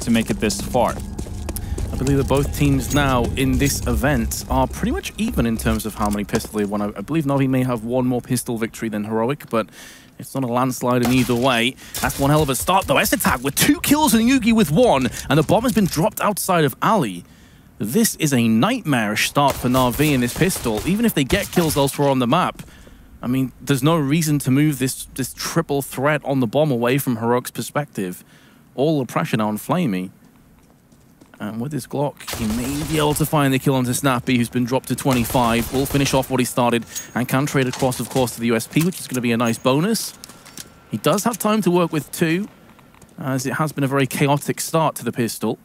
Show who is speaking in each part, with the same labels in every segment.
Speaker 1: to make it this far.
Speaker 2: I believe that both teams now in this event are pretty much even in terms of how many pistols they won. I believe Na'Vi may have one more pistol victory than Heroic, but it's not a landslide in either way. That's one hell of a start, though. S-Attack with 2 kills and Yugi with 1, and the bomb has been dropped outside of Ali. This is a nightmarish start for Na'Vi in this pistol. Even if they get kills elsewhere on the map, I mean, there's no reason to move this triple threat on the bomb away from Heroic's perspective. All the pressure now on Flamey. And with his Glock, he may be able to find the kill onto Snappy, who's been dropped to 25. Will finish off what he started and can trade across, of course, to the USP, which is going to be a nice bonus. He does have time to work with 2, as it has been a very chaotic start to the pistol.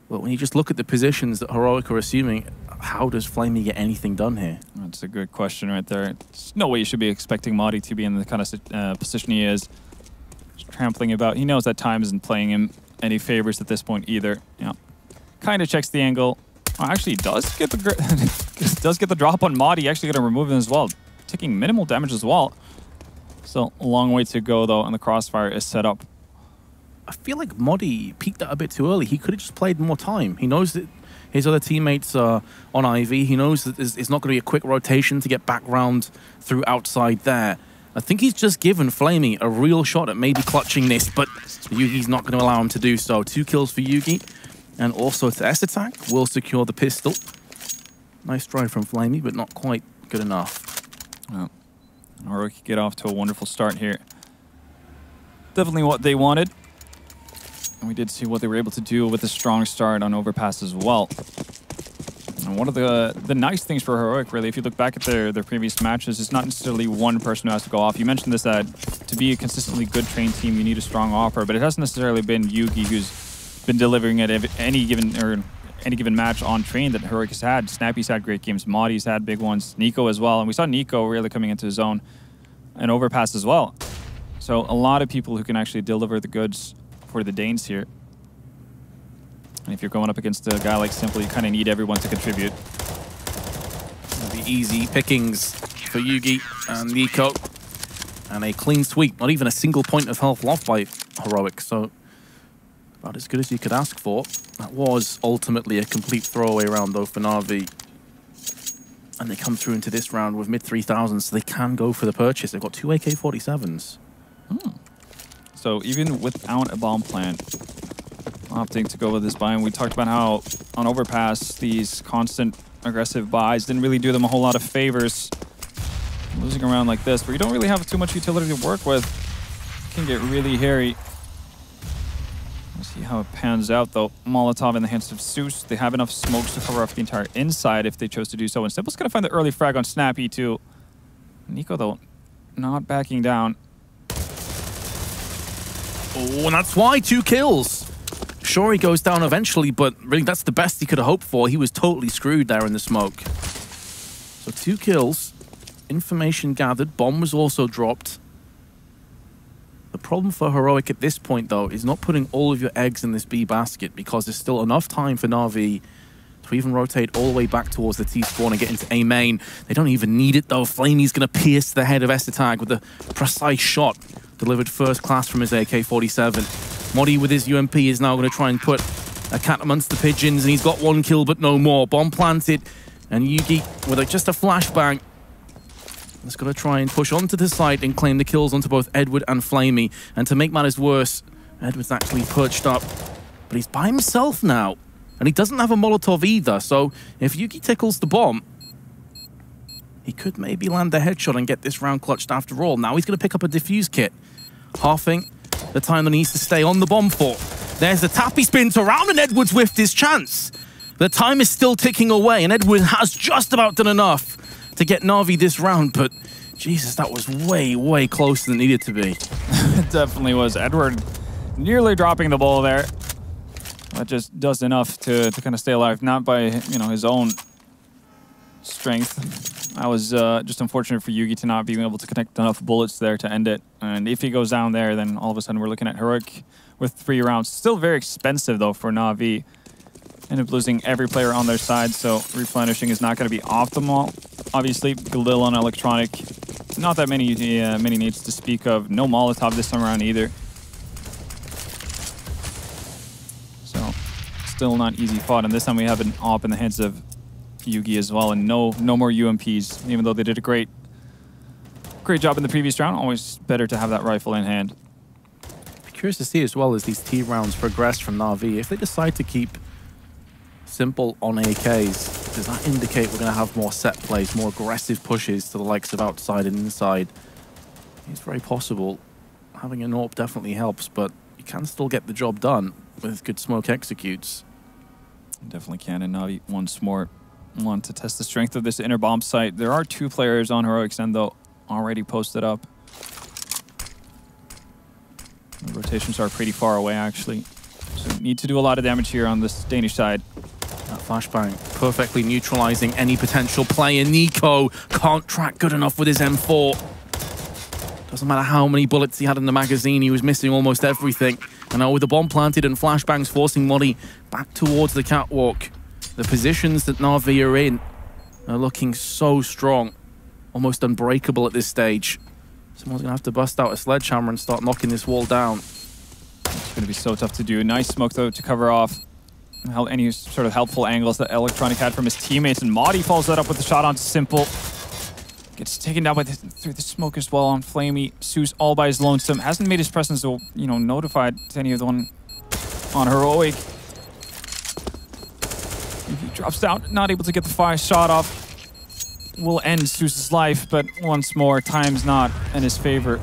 Speaker 2: But when you just look at the positions that Heroic are assuming, how does Flamey get anything done here?
Speaker 1: That's a good question right there. There's no way you should be expecting Madi to be in the kind of position he is. Just trampling about. He knows that time isn't playing him any favors at this point either. Yeah, kind of checks the angle. Oh, actually, does get the drop on Madi. Actually, going to remove him as well, taking minimal damage as well. Still a long way to go though, and the crossfire is set up.
Speaker 2: I feel like Modi peaked out a bit too early. He could have just played more time. He knows that his other teammates are on IV. He knows that it's not going to be a quick rotation to get back round through outside there. I think he's just given Flamey a real shot at maybe clutching this, but Yugi's not going to allow him to do so. 2 kills for Yugi, and also to S-Attack will secure the pistol. Nice try from Flamey, but not quite good enough.
Speaker 1: Oh. Heroic get off to a wonderful start here. Definitely what they wanted. And we did see what they were able to do with a strong start on Overpass as well. And one of the nice things for Heroic, really, if you look back at their previous matches, it's not necessarily one person who has to go off. You mentioned this, that to be a consistently good trained team, you need a strong offer, but it hasn't necessarily been Yugi who's been delivering at any given match on train that Heroic has had. Snappy's had great games, Madi's had big ones, Nico as well, and we saw Nico really coming into his own, and Overpass as well. So a lot of people who can actually deliver the goods for the Danes here. And if you're going up against a guy like Simple, you kind of need everyone to contribute.
Speaker 2: The easy pickings for Yugi and Nico. And a clean sweep. Not even a single point of health lost by Heroic. So about as good as you could ask for. That was ultimately a complete throwaway round, though, for Na'Vi. And they come through into this round with mid-3000s, so they can go for the purchase. They've got 2 AK-47s.
Speaker 1: So even without a bomb plant, opting to go with this buy, and we talked about how on Overpass these constant aggressive buys didn't really do them a whole lot of favors. Losing around like this, where you don't really have too much utility to work with, can get really hairy. We'll see how it pans out though. Molotov in the hands of Zeus. They have enough smokes to cover up the entire inside if they chose to do so. And Simple's gonna find the early frag on Snappy too. Nico though, not backing down.
Speaker 2: Oh, and that's why 2 kills. Sure, he goes down eventually, but really that's the best he could have hoped for. He was totally screwed there in the smoke. So 2 kills. Information gathered. Bomb was also dropped. The problem for Heroic at this point, though, is not putting all of your eggs in this B basket, because there's still enough time for Na'Vi to even rotate all the way back towards the T spawn and get into A main. They don't even need it, though. Flamey's going to pierce the head of S-Attack with a precise shot delivered first class from his AK-47. Modi with his UMP is now going to try and put a cat amongst the pigeons, and he's got 1 kill but no more. Bomb planted, and Yugi with just a flashbang is going to try and push onto the site and claim the kills onto both Edward and Flamey. And to make matters worse, Edward's actually perched up, but he's by himself now, and he doesn't have a Molotov either. So if Yugi tickles the bomb, he could maybe land a headshot and get this round clutched after all. Now he's going to pick up a defuse kit, halving the time that he needs to stay on the bomb for. There's the tap, he spins around, and Edward's whiffed his chance. The time is still ticking away, and Edward has just about done enough to get Na'Vi this round, but Jesus, that was way, way closer than it needed to be.
Speaker 1: It definitely was. Edward nearly dropping the ball there. That just does enough to kind of stay alive, not by, you know, his own strength. That was just unfortunate for Yugi to not being able to connect enough bullets there to end it. And if he goes down there, then all of a sudden we're looking at Heroic with 3 rounds. Still very expensive, though, for Na'Vi. End up losing every player on their side, so replenishing is not going to be optimal. Obviously, Galil on Electronic, not that many needs to speak of. No Molotov this time around either. still not easy fought. And this time we have an AWP in the hands of Yugi as well, and no more UMPs, even though they did a great job in the previous round. Always better to have that rifle in hand.
Speaker 2: Curious to see as well as these T rounds progress from Na'Vi. If they decide to keep simple on AKs, does that indicate we're going to have more set plays, more aggressive pushes to the likes of outside and inside? It's very possible. Having an AWP definitely helps, but you can still get the job done with good smoke executes.
Speaker 1: Definitely can, and Na'Vi once more want to test the strength of this inner bomb site. There are 2 players on Heroic's end, though, already posted up. The rotations are pretty far away, actually. So need to do a lot of damage here on this Danish side.
Speaker 2: That flashbang perfectly neutralizing any potential player. Nico can't track good enough with his M4. Doesn't matter how many bullets he had in the magazine, he was missing almost everything. And now with the bomb planted and flashbangs forcing Modi back towards the catwalk, the positions that Na'Vi are in are looking so strong, almost unbreakable at this stage. Someone's going to have to bust out a sledgehammer and start knocking this wall down.
Speaker 1: It's going to be so tough to do. Nice smoke, though, to cover off any sort of helpful angles that Electronic had from his teammates. And Modi follows that up with a shot on Simple. Gets taken down through the smoke as well on Flamey. Zeus all by his lonesome. Hasn't made his presence, notified to any of the one on Heroic. He drops down, not able to get the fire shot off. Will end Zeus's life, but once more, time's not in his favor.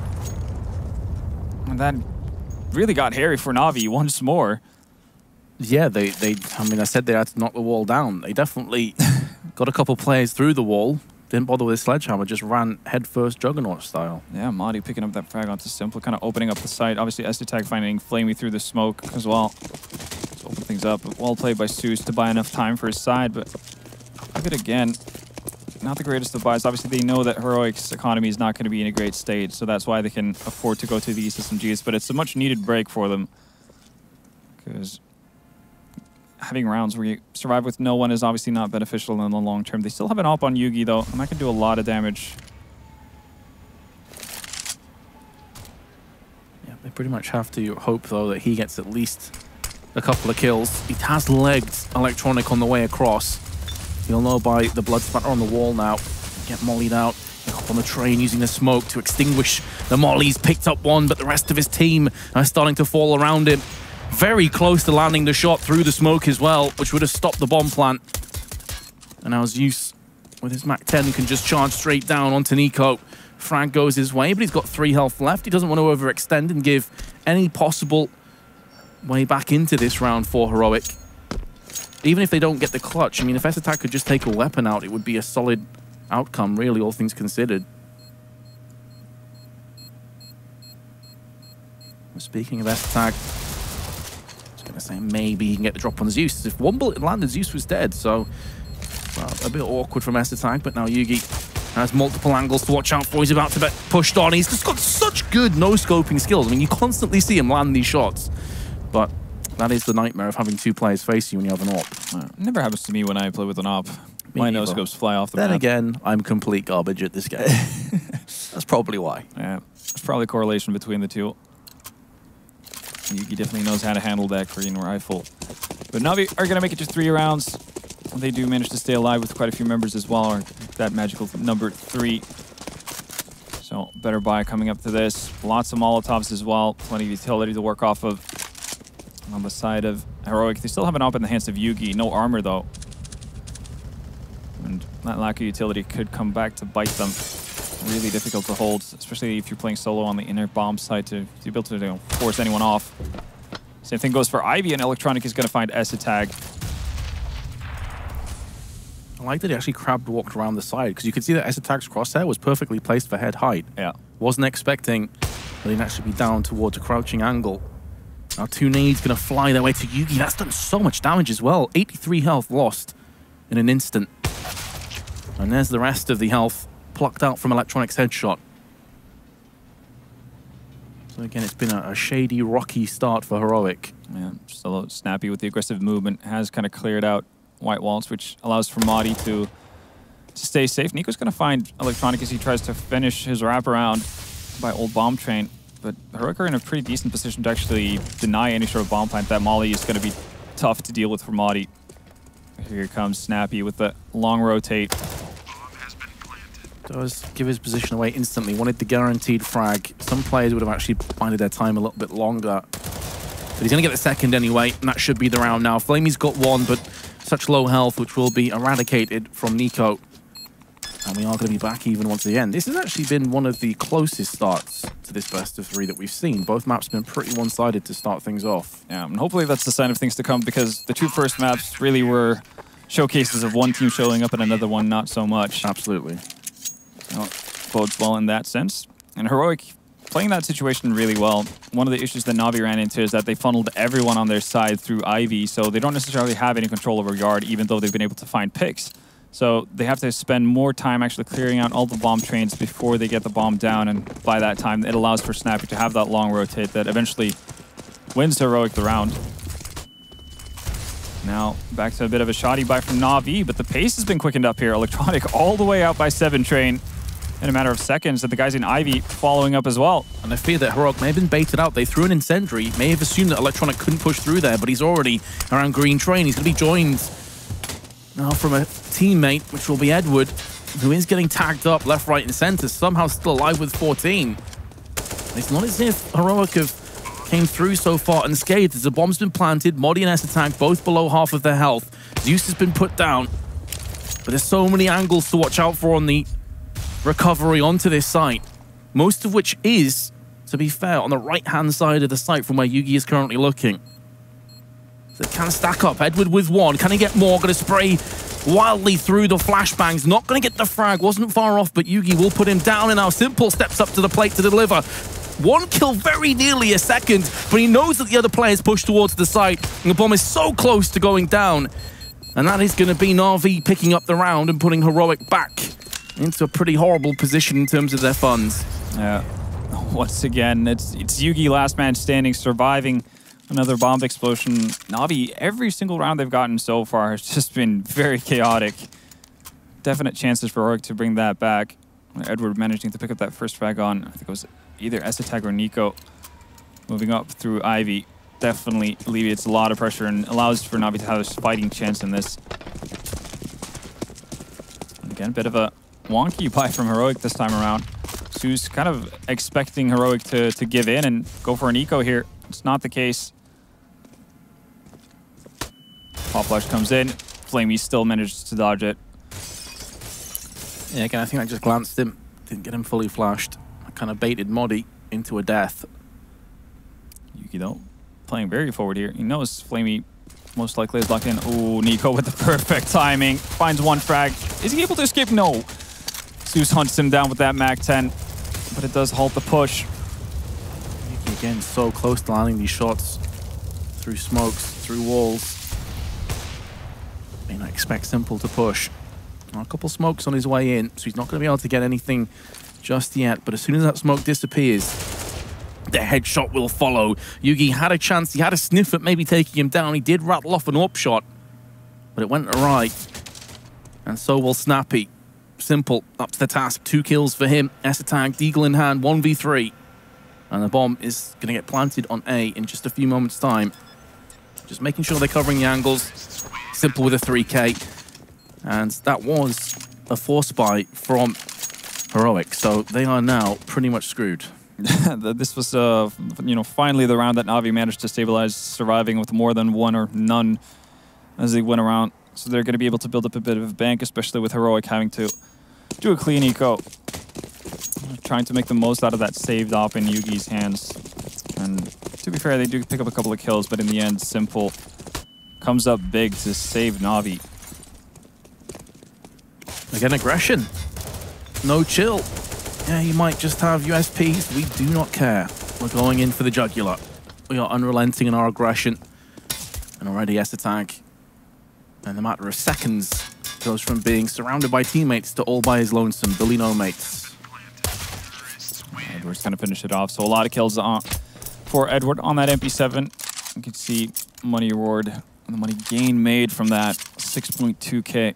Speaker 1: And that really got hairy for Na'Vi once more.
Speaker 2: Yeah, I mean, I said they had to knock the wall down. They definitely got a couple players through the wall. Didn't bother with a sledgehammer, just ran headfirst Juggernaut style.
Speaker 1: Yeah, Modi picking up that frag onto Simple, kind of opening up the site. Obviously, Estitag finding Flamey through the smoke as well. Let's open things up. Well played by Zeus to buy enough time for his side, but look at it again. Not the greatest of buys. Obviously, they know that Heroic's economy is not going to be in a great state, so that's why they can afford to go to these SMGs, but it's a much-needed break for them. Because having rounds where you survive with no one is obviously not beneficial in the long term. They still have an AWP on Yugi, though, and that can do a lot of damage.
Speaker 2: Yeah, they pretty much have to hope, though, that he gets at least a couple of kills. He has legged Electronic on the way across. You'll know by the blood spatter on the wall now. Get mollied out. Up on the train using the smoke to extinguish the mollies. Picked up one, but the rest of his team are starting to fall around him. Very close to landing the shot through the smoke as well, which would have stopped the bomb plant. And now Zeus, with his MAC-10, can just charge straight down onto Nico. Frag goes his way, but he's got 3 health left. He doesn't want to overextend and give any possible way back into this round for Heroic. Even if they don't get the clutch, I mean, if S-Attack could just take a weapon out, it would be a solid outcome, really, all things considered. Speaking of S-Attack, I was going to say maybe he can get the drop on Zeus. If one bullet landed, Zeus was dead, so well, a bit awkward from S-Attack, but now Yugi has multiple angles to watch out for. He's about to get pushed on. He's just got such good no-scoping skills. I mean, you constantly see him land these shots, but that is the nightmare of having 2 players face you when you have an AWP.
Speaker 1: It never happens to me when I play with an AWP. My no-scopes fly off the map.
Speaker 2: Then again, I'm complete garbage at this game. That's probably why.
Speaker 1: Yeah, there's probably a correlation between the two. Yugi definitely knows how to handle that green rifle. But Na'Vi are going to make it to 3 rounds. They do manage to stay alive with quite a few members as well, or that magical number 3. So better buy coming up to this. Lots of Molotovs as well. Plenty of utility to work off of. On the side of Heroic, they still have an AWP in the hands of Yugi. No armor, though. And that lack of utility could come back to bite them. Really difficult to hold, especially if you're playing solo on the inner bomb side to be able to force anyone off. Same thing goes for Ivy, and Electronic is going to find S-Tag.
Speaker 2: I like that he actually walked around the side, because you could see that S-Tag's crosshair was perfectly placed for head height.
Speaker 1: Yeah.
Speaker 2: Wasn't expecting that he'd actually be down towards a crouching angle. Now 2 nades going to fly their way to Yugi. That's done so much damage as well. 83 health lost in an instant. And there's the rest of the health plucked out from Electronic's headshot. So again, it's been a shady, rocky start for Heroic.
Speaker 1: Yeah, just a little snappy with the aggressive movement. Has kind of cleared out white walls, which allows for Modi to stay safe. Nico's going to find Electronic as he tries to finish his wraparound by old bomb train. But Heroic are in a pretty decent position to actually deny any sort of bomb plant. That molly is going to be tough to deal with for Modi. Here comes Snappy with the long rotate.
Speaker 2: Does give his position away instantly. Wanted the guaranteed frag. Some players would have actually bided their time a little bit longer. But he's going to get the second anyway, and that should be the round now. Flamey's got one, but such low health, which will be eradicated from Nico. And we are going to be back even once again. This has actually been one of the closest starts to this best of 3 that we've seen. Both maps have been pretty one-sided to start things off.
Speaker 1: Yeah, and hopefully that's the sign of things to come, because the 2 first maps really were showcases of one team showing up and another one not so much.
Speaker 2: Absolutely.
Speaker 1: So, bodes well in that sense. And Heroic playing that situation really well. One of the issues that Na'Vi ran into is that they funneled everyone on their side through Ivy, so they don't necessarily have any control over Yard, even though they've been able to find picks. So they have to spend more time actually clearing out all the bomb trains before they get the bomb down, and by that time it allows for Snappy to have that long rotate that eventually wins Heroic the round. Now back to a bit of a shoddy buy from Na'Vi, but the pace has been quickened up here. Electronic all the way out by 7 train in a matter of seconds, and the guys in Ivy following up as well.
Speaker 2: And I fear that Heroic may have been baited out. They threw an incendiary, may have assumed that Electronic couldn't push through there, but he's already around green train. He's going to be joined now from a teammate, which will be Edward, who is getting tagged up left, right, and center, somehow still alive with 14. It's not as if Heroic have came through so far unscathed, as the bomb's been planted. Modi and S-Attack both below half of their health. Zeus has been put down, but there's so many angles to watch out for on the recovery onto this site, most of which is, to be fair, on the right-hand side of the site from where Yugi is currently looking. So can stack up. Edward with 1. Can he get more? Going to spray wildly through the flashbangs. Not going to get the frag. Wasn't far off, but Yugi will put him down, and now Simple steps up to the plate to deliver. 1 kill, very nearly a second, but he knows that the other players push towards the site, and the bomb is so close to going down. And that is going to be Na'Vi picking up the round and putting Heroic back into a pretty horrible position in terms of their funds.
Speaker 1: Yeah. Once again, it's Yugi, last man standing, surviving another bomb explosion. Na'Vi, every single round they've gotten so far has just been very chaotic. Definite chances for Heroic to bring that back. Edward managing to pick up that first frag on, I think it was either S-Attack or Nico. Moving up through Ivy definitely alleviates a lot of pressure and allows for Na'Vi to have a fighting chance in this. And again, a bit of a wonky buy from Heroic this time around. Zeus kind of expecting Heroic to give in and go for an eco here. It's not the case. Pop flash comes in. Flamey still manages to dodge it.
Speaker 2: Yeah, again, I think I just glanced him. Didn't get him fully flashed. I kind of baited Modi into a death.
Speaker 1: Yugi, though, playing very forward here. He knows Flamey most likely is locked in. Ooh, Nico with the perfect timing. Finds 1 frag. Is he able to escape? No. Zeus hunts him down with that MAC-10, but it does halt the push.
Speaker 2: Yugi, again, so close to landing these shots. Through smokes, through walls. May not expect Simple to push. A couple smokes on his way in, so he's not going to be able to get anything just yet. But as soon as that smoke disappears, the headshot will follow. Yugi had a chance, he had a sniff at maybe taking him down. He did rattle off an up shot, but it went awry. And so will Snappy. Simple up to the task. 2 kills for him. S-Attack, Deagle in hand, 1v3. And the bomb is going to get planted on A in just a few moments' time. Just making sure they're covering the angles. Simple with a 3K. And that was a force buy from Heroic, so they are now pretty much screwed.
Speaker 1: This was, finally the round that Na'Vi managed to stabilize, surviving with more than 1 or none as they went around. So they're going to be able to build up a bit of a bank, especially with Heroic having to do a clean eco. Trying to make the most out of that saved op in Yugi's hands. And to be fair, they do pick up a couple of kills, but in the end, Simple comes up big to save Na'Vi.
Speaker 2: Again, aggression. No chill. Yeah, you might just have USPs. We do not care. We're going in for the jugular. We are unrelenting in our aggression. And already S-Attack, in a matter of seconds, goes from being surrounded by teammates to all by his lonesome. Billy no mates.
Speaker 1: Edward's going to finish it off. So a lot of kills for Edward on that MP7. You can see money reward and the money gain made from that 6.2K.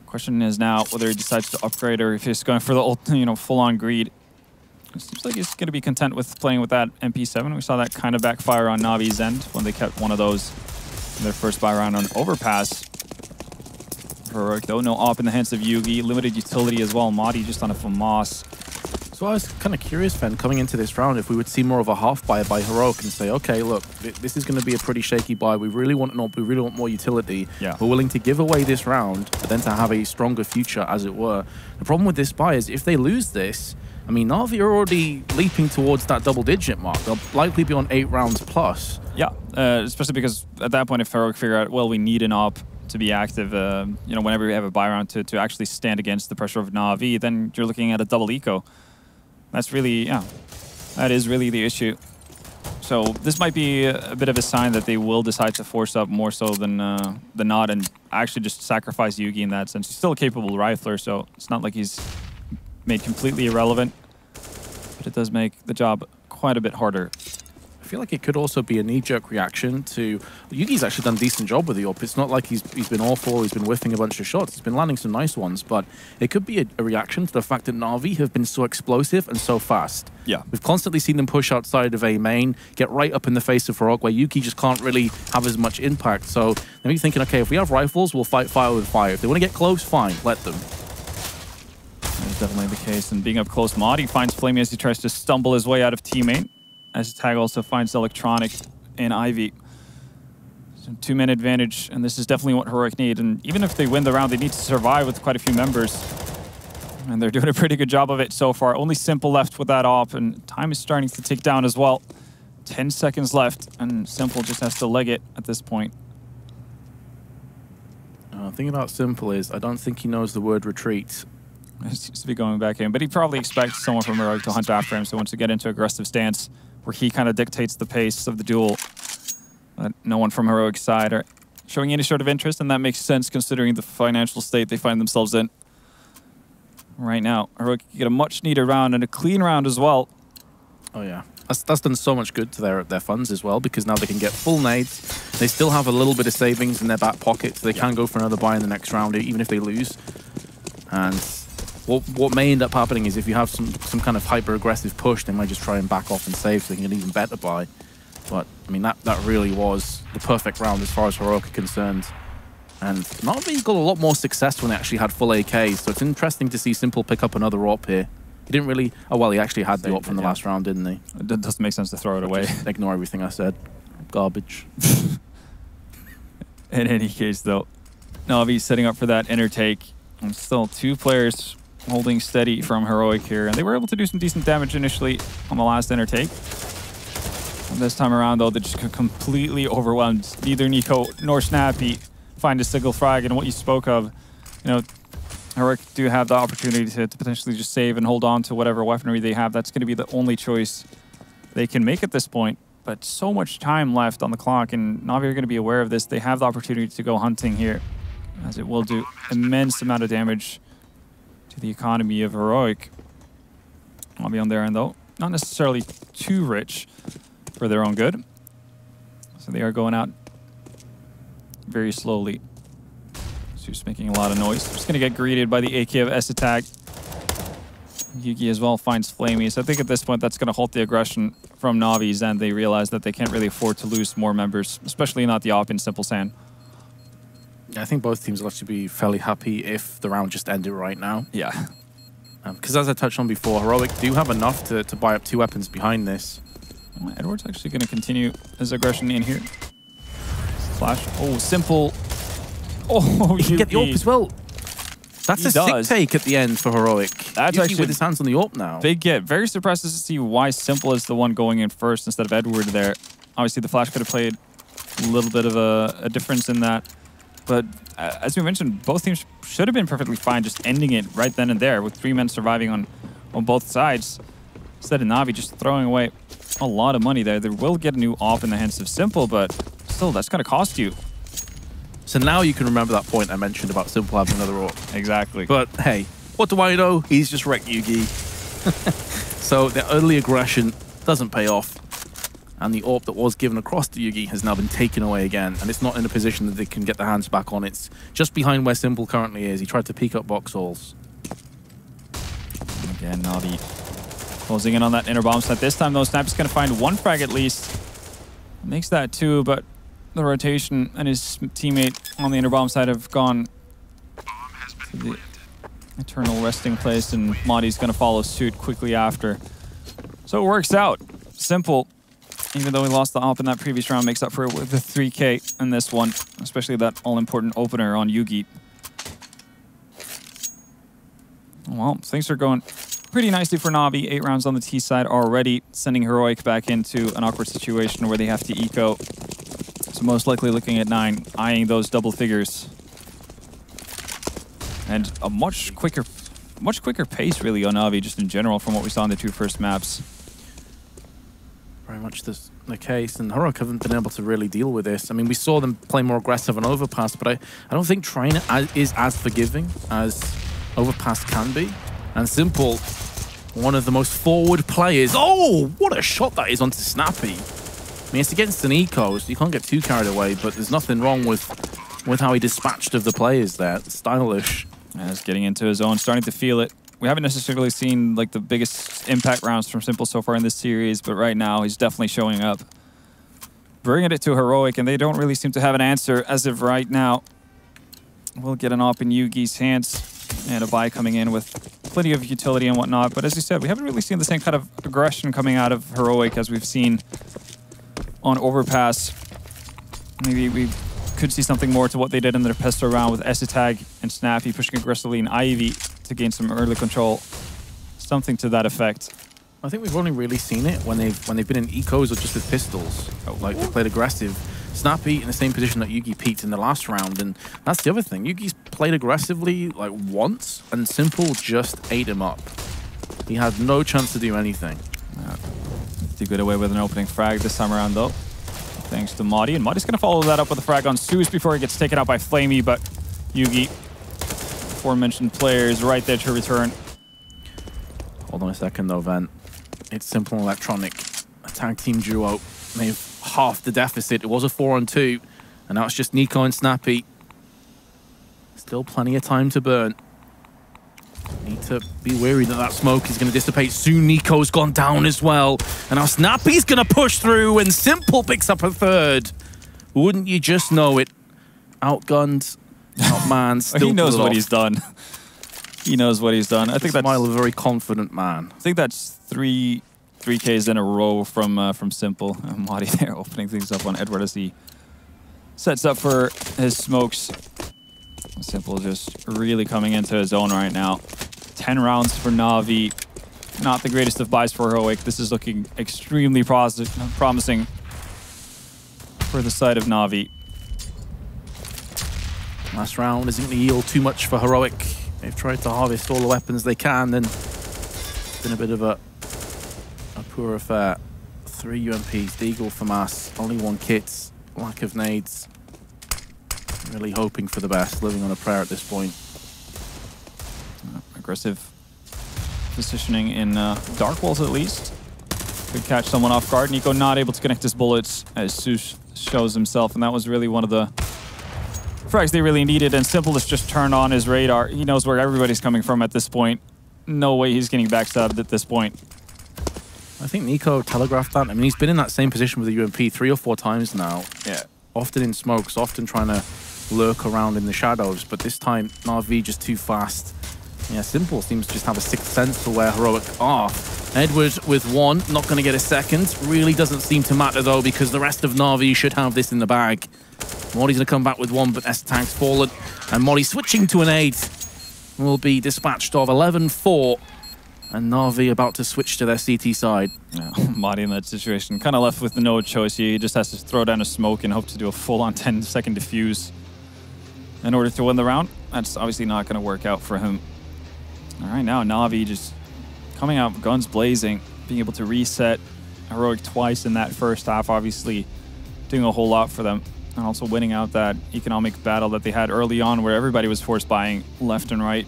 Speaker 1: Question is now whether he decides to upgrade or if he's going for the full-on greed. It seems like he's going to be content with playing with that MP7. We saw that kind of backfire on Navi's end when they kept one of those Their first buy round on overpass. Heroic, though, no op in the hands of Yugi. Limited utility as well. Madi just on a FAMAS.
Speaker 2: So I was kind of curious, Fen, coming into this round, if we would see more of a half buy by Heroic and say, okay, look, this is going to be a pretty shaky buy. We really want an op. We really want more utility.
Speaker 1: Yeah.
Speaker 2: We're willing to give away this round, but then to have a stronger future, as it were. The problem with this buy is if they lose this, I mean, Na'Vi are already leaping towards that double-digit mark. They'll likely be on 8 rounds plus.
Speaker 1: Yeah, especially because at that point, if Heroic figure out, well, we need an op to be active, you know, whenever we have a buy round to actually stand against the pressure of Na'Vi, then you're looking at a double eco. That's really, yeah, that is really the issue. So this might be a bit of a sign that they will decide to force up more so than not, and actually just sacrifice Yugi in that sense. He's still a capable rifler, so it's not like he's made completely irrelevant, but it does make the job quite a bit harder.
Speaker 2: I feel like it could also be a knee-jerk reaction to... Yugi's actually done a decent job with the AWP. It's not like he's been awful, he's been whiffing a bunch of shots. He's been landing some nice ones, but it could be a reaction to the fact that Na'Vi have been so explosive and so fast.
Speaker 1: Yeah.
Speaker 2: We've constantly seen them push outside of A main, get right up in the face of Heroic, where Yugi just can't really have as much impact. So they're thinking, okay, if we have rifles, we'll fight fire with fire. If they want to get close, fine, let them.
Speaker 1: That is definitely the case, and being up close, Madi finds Flamey as he tries to stumble his way out of teammate. As Tag also finds Electronic and Ivy. So 2-man advantage, and this is definitely what Heroic need. And even if they win the round, they need to survive with quite a few members. And they're doing a pretty good job of it so far. Only Simple left with that op, and time is starting to tick down as well. 10 seconds left, and Simple just has to leg it at this point.
Speaker 2: The thing about Simple is, I don't think he knows the word retreat.
Speaker 1: He seems to be going back in, but he probably expects someone from Heroic to hunt after him, so wants to get into aggressive stance where he kind of dictates the pace of the duel. But no one from Heroic's side are showing any sort of interest, and that makes sense considering the financial state they find themselves in right now. Heroic get a much-needed round and a clean round as well.
Speaker 2: Oh, yeah. That's done so much good to their funds as well, because now they can get full nades. They still have a little bit of savings in their back pocket, so they can go for another buy in the next round, even if they lose. And what may end up happening is if you have some kind of hyper-aggressive push, they might just try and back off and save so they can get an even better buy. But, I mean, that really was the perfect round as far as Heroic are concerned. And Na'Vi's got a lot more success when they actually had full AKs, so it's interesting to see Simple pick up another AWP here. He didn't really... Oh, well, he actually had the AWP from the last round, didn't he?
Speaker 1: It doesn't make sense to throw it away.
Speaker 2: Just ignore everything I said. Garbage.
Speaker 1: In any case, though, Na'Vi's setting up for that inner take. And still 2 players holding steady from Heroic here, and they were able to do some decent damage initially on the last inner take. And this time around, though, they just completely overwhelmed. Neither Nico nor Snappy find a single frag, and what you spoke of, you know, Heroic do have the opportunity to potentially just save and hold on to whatever weaponry they have. That's going to be the only choice they can make at this point. But so much time left on the clock, and Na'Vi are going to be aware of this. They have the opportunity to go hunting here, as it will do immense amount of damage to the economy of Heroic. Na'Vi on their end, though, not necessarily too rich for their own good. So they are going out very slowly. Zeus making a lot of noise. Just going to get greeted by the AK of S-Attack. Yugi as well finds Flamey. So I think at this point that's going to halt the aggression from Na'Vi's, and they realize that they can't really afford to lose more members, especially not the AWP in Simple Sand.
Speaker 2: I think both teams will actually be fairly happy if the round just ended right now.
Speaker 1: Yeah.
Speaker 2: Because as I touched on before, Heroic do have enough to buy up 2 weapons behind this.
Speaker 1: Edward's actually going to continue his aggression in here. Flash. Oh, Simple. Oh,
Speaker 2: he can get the AWP as well. That's a sick take at the end for Heroic.
Speaker 1: That's
Speaker 2: Yugi
Speaker 1: actually
Speaker 2: with his hands on the AWP now.
Speaker 1: Big get. Very surprised to see why Simple is the one going in first instead of Edward there. Obviously, the flash could have played a little bit of a difference in that. But as we mentioned, both teams should have been perfectly fine just ending it right then and there with 3 men surviving on both sides. Instead of Na'Vi just throwing away a lot of money there. They will get a new AWP in the hands of Simple, but still, that's going to cost you.
Speaker 2: So now you can remember that point I mentioned about Simple having another AWP.
Speaker 1: Exactly.
Speaker 2: But hey, what do I know? He's just wrecked Yugi. So the early aggression doesn't pay off. And the AWP that was given across to Yugi has now been taken away again. And it's not in a position that they can get their hands back on. It's just behind where Simple currently is. He tried to peek up box halls.
Speaker 1: Again, Na'Vi closing in on that inner bomb set. This time, though, Snap is going to find 1 frag at least. Makes that 2, but the rotation, and his teammate on the inner bomb side have gone to the eternal resting place, and Madi's going to follow suit quickly after. So it works out. Simple, even though he lost the op in that previous round, makes up for it with the 3K in this one, especially that all-important opener on Yugi. Well, things are going pretty nicely for Na'Vi. 8 rounds on the T side already, sending Heroic back into an awkward situation where they have to eco. So most likely looking at 9, eyeing those double figures. And a much quicker pace really on Na'Vi just in general from what we saw in the 2 first maps.
Speaker 2: Very much the case, and Heroic haven't been able to really deal with this. I mean, we saw them play more aggressive on Overpass, but I don't think Train is as forgiving as Overpass can be. And Simple, one of the most forward players. Oh, what a shot that is onto Snappy. I mean, it's against an eco, so you can't get too carried away, but there's nothing wrong with how he dispatched of the players there. It's stylish.
Speaker 1: And he's getting into his own, starting to feel it. We haven't necessarily seen like the biggest impact rounds from Simple so far in this series, but right now he's definitely showing up. Bringing it to Heroic, and they don't really seem to have an answer as of right now. We'll get an op in Yugi's hands, and a buy coming in with plenty of utility and whatnot. But as you said, we haven't really seen the same kind of aggression coming out of Heroic as we've seen on Overpass. Maybe we could see something more to what they did in their pesto round with Esitag and Snappy pushing aggressively in Ivy to gain some early control. Something to that effect.
Speaker 2: I think we've only really seen it when they've been in ecos or just with pistols. Like they played aggressive. Snappy in the same position that Yugi peaked in the last round, and that's the other thing. Yugi's played aggressively like once, and Simple just ate him up. He had no chance to do anything.
Speaker 1: Did get away with an opening frag this time around though, thanks to Madi, and Madi's going to follow that up with a frag on Zeus before he gets taken out by Flamey, but Yugi, aforementioned players, right there to return.
Speaker 2: Hold on a second though, Ven. It's Simple and Electronic, a tag team duo. They've half the deficit. It was a 4-on-2, and now it's just Nico and Snappy. Still plenty of time to burn. Need to be wary that that smoke is going to dissipate soon. Nico's gone down as well, and now Snappy's going to push through, and Simple picks up a 3rd. Wouldn't you just know it? Outgunned, outmanned, still
Speaker 1: he knows what he's done. He knows what he's done. I think that's
Speaker 2: Smile, a very confident man.
Speaker 1: I think that's 3 Ks in a row from Simple. Madi there opening things up on Edward as he sets up for his smokes. Simple just really coming into his own right now. 10 rounds for Na'Vi. Not the greatest of buys for Heroic. This is looking extremely promising for the side of Na'Vi.
Speaker 2: Last round isn't going to yield too much for Heroic. They've tried to harvest all the weapons they can, and it's been a bit of a poor affair. 3 UMPs, Deagle for Mass, only 1 kit, lack of nades. Really hoping for the best, living on a prayer at this point.
Speaker 1: Aggressive positioning in Dark Walls at least. Could catch someone off guard. Nico not able to connect his bullets as Zeus shows himself, and that was really one of the frags they really needed, and Simple has just turned on his radar. He knows where everybody's coming from at this point. No way he's getting backstabbed at this point.
Speaker 2: I think Nico telegraphed that. I mean, he's been in that same position with the UMP 3 or 4 times now.
Speaker 1: Yeah.
Speaker 2: Often in smokes, often trying to lurk around in the shadows, but this time Na'Vi just too fast. Yeah, Simple seems to just have a 6th sense for where Heroic are. Edward with 1, not going to get a 2nd. Really doesn't seem to matter though, because the rest of Na'Vi should have this in the bag. Modi's going to come back with 1, but S-Tank's fallen. And Modi switching to an 8 will be dispatched of 11-4. And Na'Vi about to switch to their CT side.
Speaker 1: Yeah, Madi in that situation, kind of left with no choice. He just has to throw down a smoke and hope to do a full-on 10-second defuse in order to win the round. That's obviously not going to work out for him. All right, now Na'Vi just coming out, guns blazing, being able to reset Heroic twice in that first half, obviously doing a whole lot for them. And also winning out that economic battle that they had early on where everybody was force buying left and right.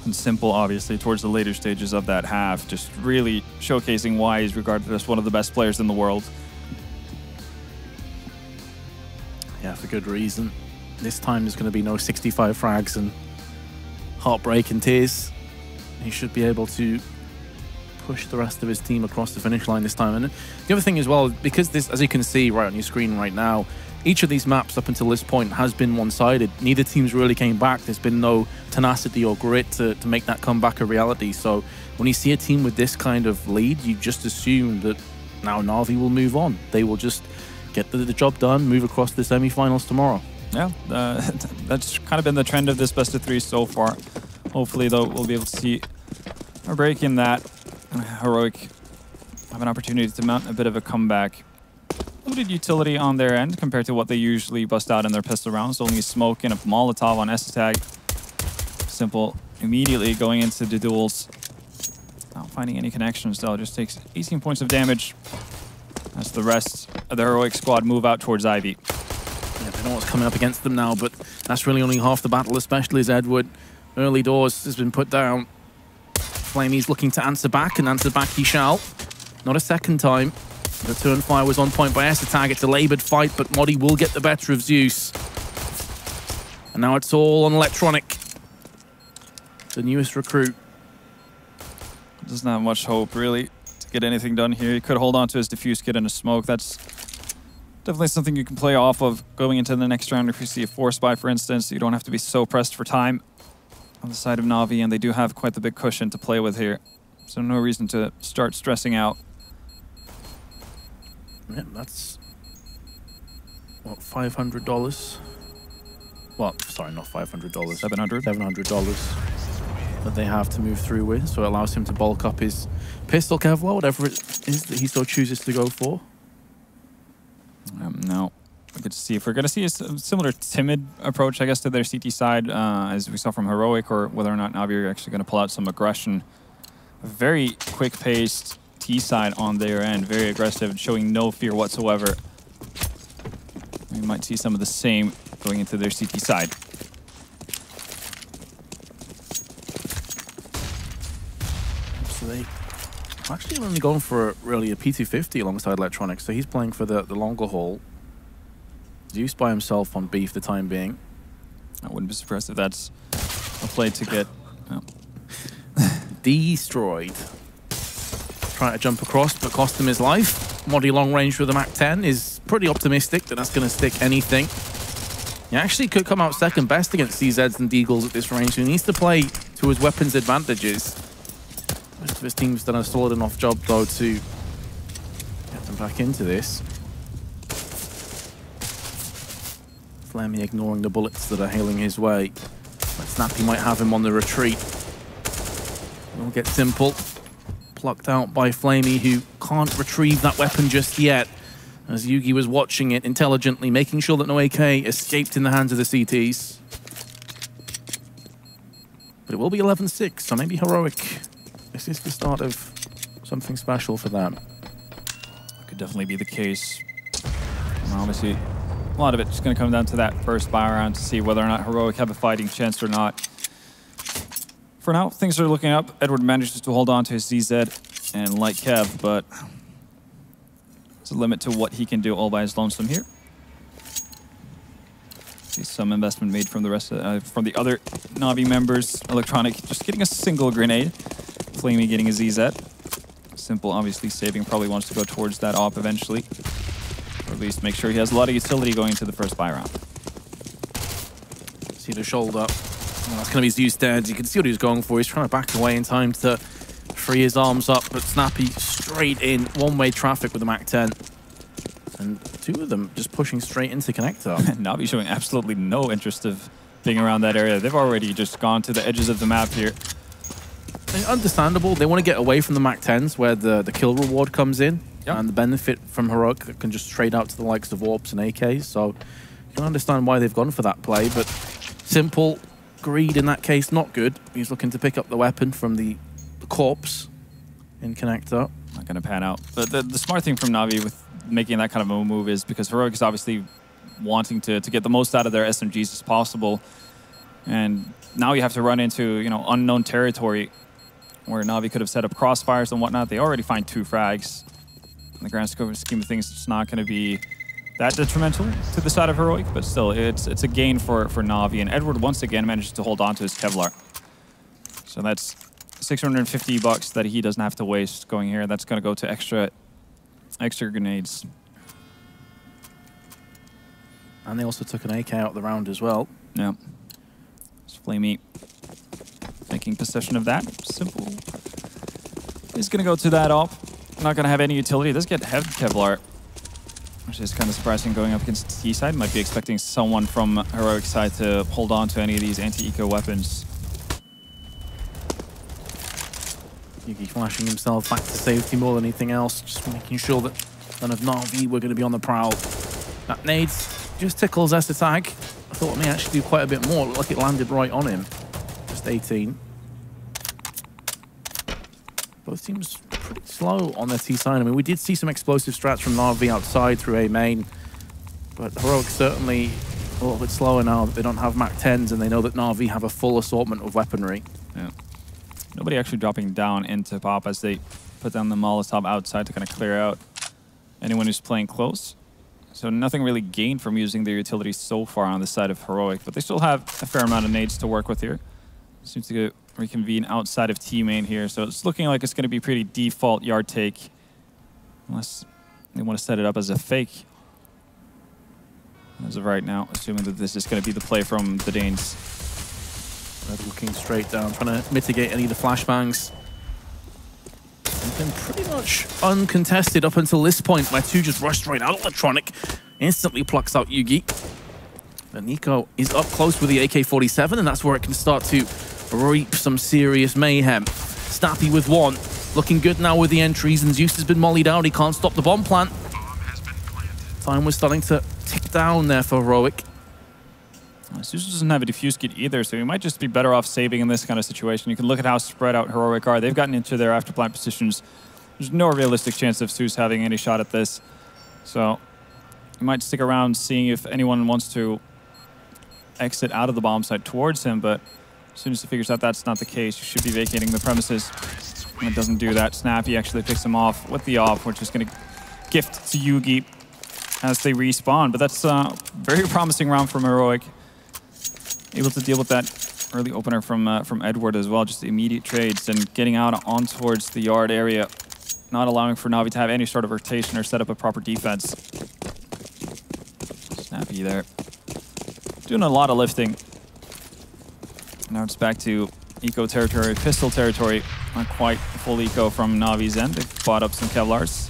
Speaker 1: And Simple, obviously, towards the later stages of that half, just really showcasing why he's regarded as one of the best players in the world.
Speaker 2: Yeah, for good reason. This time there's going to be no 65 frags and heartbreak and tears. He should be able to push the rest of his team across the finish line this time. And the other thing as well, because this, as you can see right on your screen right now, each of these maps up until this point has been one-sided. Neither team's really came back. There's been no tenacity or grit to make that comeback a reality. So when you see a team with this kind of lead, you just assume that now Na'Vi will move on. They will just get the job done, move across the semifinals tomorrow.
Speaker 1: Yeah, that's kind of been the trend of this best-of-3 so far. Hopefully, though, we'll be able to see a break in that. Heroic have an opportunity to mount a bit of a comeback. Limited utility on their end compared to what they usually bust out in their pistol rounds. Only smoke and a Molotov on S-Tag. Simple immediately going into the duels. Not finding any connections, though. Just takes 18 points of damage. As the rest of the Heroic squad move out towards Ivy.
Speaker 2: Yeah, they know what's coming up against them now, but that's really only half the battle, especially as Edward. Early doors has been put down. Flamey's looking to answer back, and answer back he shall. Not a second time. The turn fire was on point by S-Tag. It's a laboured fight, but Modi will get the better of Zeus. And now it's all on Electronic. The newest recruit.
Speaker 1: Doesn't have much hope, really, to get anything done here. He could hold on to his diffuse kit and a smoke. That's definitely something you can play off of going into the next round. If you see a force buy, for instance, you don't have to be so pressed for time on the side of Na'Vi, and they do have quite the big cushion to play with here. So no reason to start stressing out.
Speaker 2: Yeah, that's, what, $500? Well, sorry, not $500.
Speaker 1: $700.
Speaker 2: $700 that they have to move through with, so it allows him to bulk up his pistol Kevlar, whatever it is that he so chooses to go for.
Speaker 1: No. We could see if we're going to see a similar timid approach, I guess, to their CT side, as we saw from Heroic, or whether or not Na'Vi are actually going to pull out some aggression. A very quick-paced T side on their end, very aggressive, showing no fear whatsoever. We might see some of the same going into their CT side.
Speaker 2: So they actually only going for really a P250 alongside Electronic, so he's playing for the longer haul. Zeus by himself on B for the time being.
Speaker 1: I wouldn't be surprised if that's a play to get
Speaker 2: destroyed. Trying to jump across, but cost him his life. Modi long range with the MAC-10 is pretty optimistic that that's going to stick anything. He actually could come out second best against CZs and Deagles at this range, so he needs to play to his weapons' advantages. Most of his team's done a solid enough job, though, to get them back into this. Flemmy ignoring the bullets that are hailing his way. But Snappy might have him on the retreat. It'll get simple. Plucked out by Flamey, who can't retrieve that weapon just yet. As Yugi was watching it intelligently, making sure that no AK escaped in the hands of the CTs. But it will be 11-6, so maybe Heroic. This is the start of something special for them.
Speaker 1: Could definitely be the case. And obviously, a lot of it's going to come down to that first buy round to see whether or not Heroic have a fighting chance or not. For now, things are looking up. Edward manages to hold on to his CZ and like Kev, but there's a limit to what he can do all by his lonesome here. See some investment made from the rest of, from the other Na'Vi members. Electronic just getting a single grenade. Flamey getting a ZZ. Simple, obviously saving, probably wants to go towards that op eventually. Or at least make sure he has a lot of utility going into the first buy round.
Speaker 2: See the shoulder. Well, that's going to be Zeus dead. You can see what he was going for. He's trying to back away in time to free his arms up, but Snappy straight in. One-way traffic with the MAC-10. And two of them just pushing straight into connector.
Speaker 1: Na'Vi showing absolutely no interest of being around that area. They've already just gone to the edges of the map here.
Speaker 2: Understandable. They want to get away from the MAC-10s where the kill reward comes in. Yep. And the benefit from Heroic that can just trade out to the likes of AWPs and AKs. So you can understand why they've gone for that play, but simple. Greed in that case, not good. He's looking to pick up the weapon from the corpse in connector.
Speaker 1: Not going to pan out. The smart thing from Na'Vi with making that kind of a move is because Heroic is obviously wanting to get the most out of their SMGs as possible. And now you have to run into, you know, unknown territory where Na'Vi could have set up crossfires and whatnot. They already find 2 frags. In the grand scheme of things, it's not going to be that detrimental to the side of Heroic, but still, it's a gain for Na'Vi. And Edward once again manages to hold on to his Kevlar. So that's $650 that he doesn't have to waste going here. That's going to go to extra grenades.
Speaker 2: And they also took an AK out of the round as well.
Speaker 1: Yeah. It's Flamey making possession of that. Simple. He's going to go to that op. Not going to have any utility. It does get heavy Kevlar, which is kind of surprising going up against the T side. Might be expecting someone from Heroic side to hold on to any of these anti-eco weapons.
Speaker 2: Yugi flashing himself back to safety more than anything else, just making sure that none of Na'Vi were going to be on the prowl. That nades just tickles Essetag. I thought it may actually do quite a bit more. It looked like it landed right on him. Just 18. Both teams pretty slow on their T side. I mean, we did see some explosive strats from Na'Vi outside through A main, but Heroic certainly a little bit slower now that they don't have Mac 10s and they know that Na'Vi have a full assortment of weaponry.
Speaker 1: Yeah. Nobody actually dropping down into Pop as they put down the Molotov outside to kind of clear out anyone who's playing close. So nothing really gained from using their utility so far on the side of Heroic, but they still have a fair amount of nades to work with here. Seems to reconvene outside of T main here, so it's looking like it's going to be pretty default yard take, unless they want to set it up as a fake. As of right now, assuming that this is going to be the play from the Danes.
Speaker 2: Red looking straight down, trying to mitigate any of the flashbangs. They've been pretty much uncontested up until this point, where two just rushed right out. Electronic instantly plucks out Yugi. But Nico is up close with the AK-47, and that's where it can start to reap some serious mayhem. Snappy with one, looking good now with the entries, and Zeus has been mollied out. He can't stop the bomb plant. Time was starting to tick down there for Heroic.
Speaker 1: Zeus doesn't have a diffuse kit either, so he might just be better off saving in this kind of situation. You can look at how spread out Heroic are. They've gotten into their after-plant positions. There's no realistic chance of Zeus having any shot at this. So he might stick around seeing if anyone wants to exit out of the bomb site towards him, but as soon as he figures out that's not the case, you should be vacating the premises. And it doesn't do that. Snappy actually picks him off with the off, which is going to gift to Yugi as they respawn. But that's a very promising round from Heroic. Able to deal with that early opener from Edward as well, just the immediate trades and getting out on towards the yard area, not allowing for Na'Vi to have any sort of rotation or set up a proper defense. Snappy there. Doing a lot of lifting. Now it's back to eco territory, pistol territory. Not quite full eco from Na'Vi's end. They've bought up some Kevlars.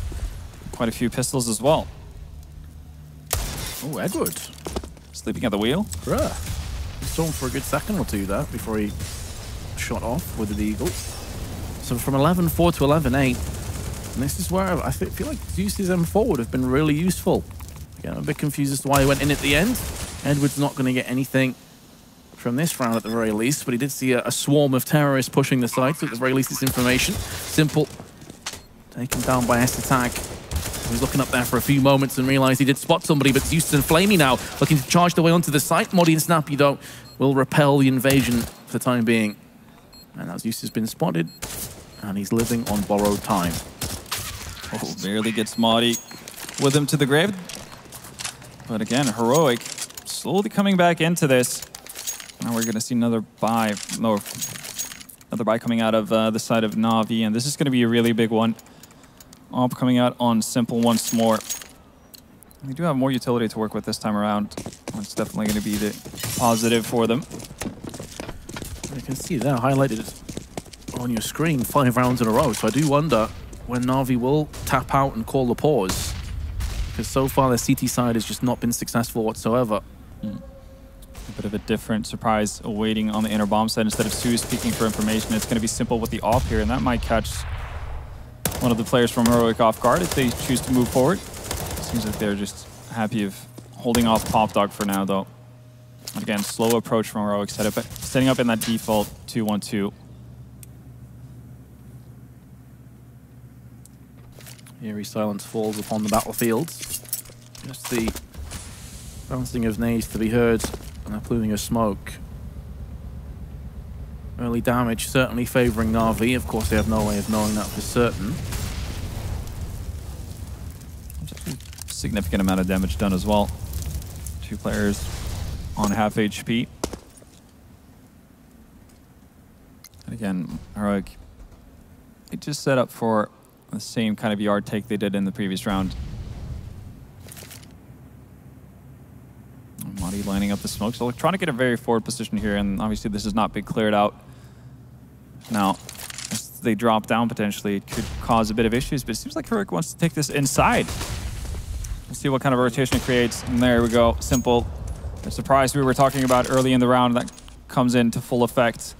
Speaker 1: Quite a few pistols as well.
Speaker 2: Oh, Edward.
Speaker 1: Sleeping at the wheel.
Speaker 2: Bruh. He saw him for a good second or two there before he shot off with the Eagle. So from 11-4 to 11-8. And this is where I feel like Zeus's M4 would have been really useful. Again, I'm a bit confused as to why he went in at the end. Edward's not going to get anything from this round at the very least, but he did see a swarm of terrorists pushing the site, so at the very least it's information. Simple. Taken down by Essetag. He was looking up there for a few moments and realized he did spot somebody, but Zeus and Flamey now looking to charge their way onto the site. Moddy and Snappy, though, will repel the invasion for the time being. And now Zeus has been spotted, and he's living on borrowed time.
Speaker 1: Oh, barely gets Moddy with him to the grave. But again, Heroic slowly coming back into this. Now we're going to see another buy coming out of the side of Na'Vi, and this is going to be a really big one. Op coming out on Simple once more. They do have more utility to work with this time around. That's definitely going to be the positive for them.
Speaker 2: You can see there highlighted on your screen 5 rounds in a row, so I do wonder when Na'Vi will tap out and call the pause, because so far their CT side has just not been successful whatsoever.
Speaker 1: A bit of a different surprise awaiting on the inner bomb side. Instead of Zeus peeking for information, it's going to be Simple with the op here, and that might catch one of the players from Heroic off guard if they choose to move forward. Seems like they're just happy of holding off Pop Dog for now, though. And again, slow approach from Heroic, setting up in that default 2-1-2.
Speaker 2: Eerie silence falls upon the battlefield. Just the bouncing of nades to be heard and a pluming of smoke. Early damage certainly favouring Na'Vi. Of course, they have no way of knowing that for certain.
Speaker 1: Significant amount of damage done as well. 2 players on half HP. And again, Heroic They just set up for the same kind of yard take they did in the previous round. Muddy lining up the smokes. Electronic in a very forward position here, and obviously this has not been cleared out. Now, as they drop down potentially, it could cause a bit of issues, but it seems like Heroic wants to take this inside. We'll see what kind of rotation it creates. And there we go, Simple. The surprise we were talking about early in the round that comes into full effect.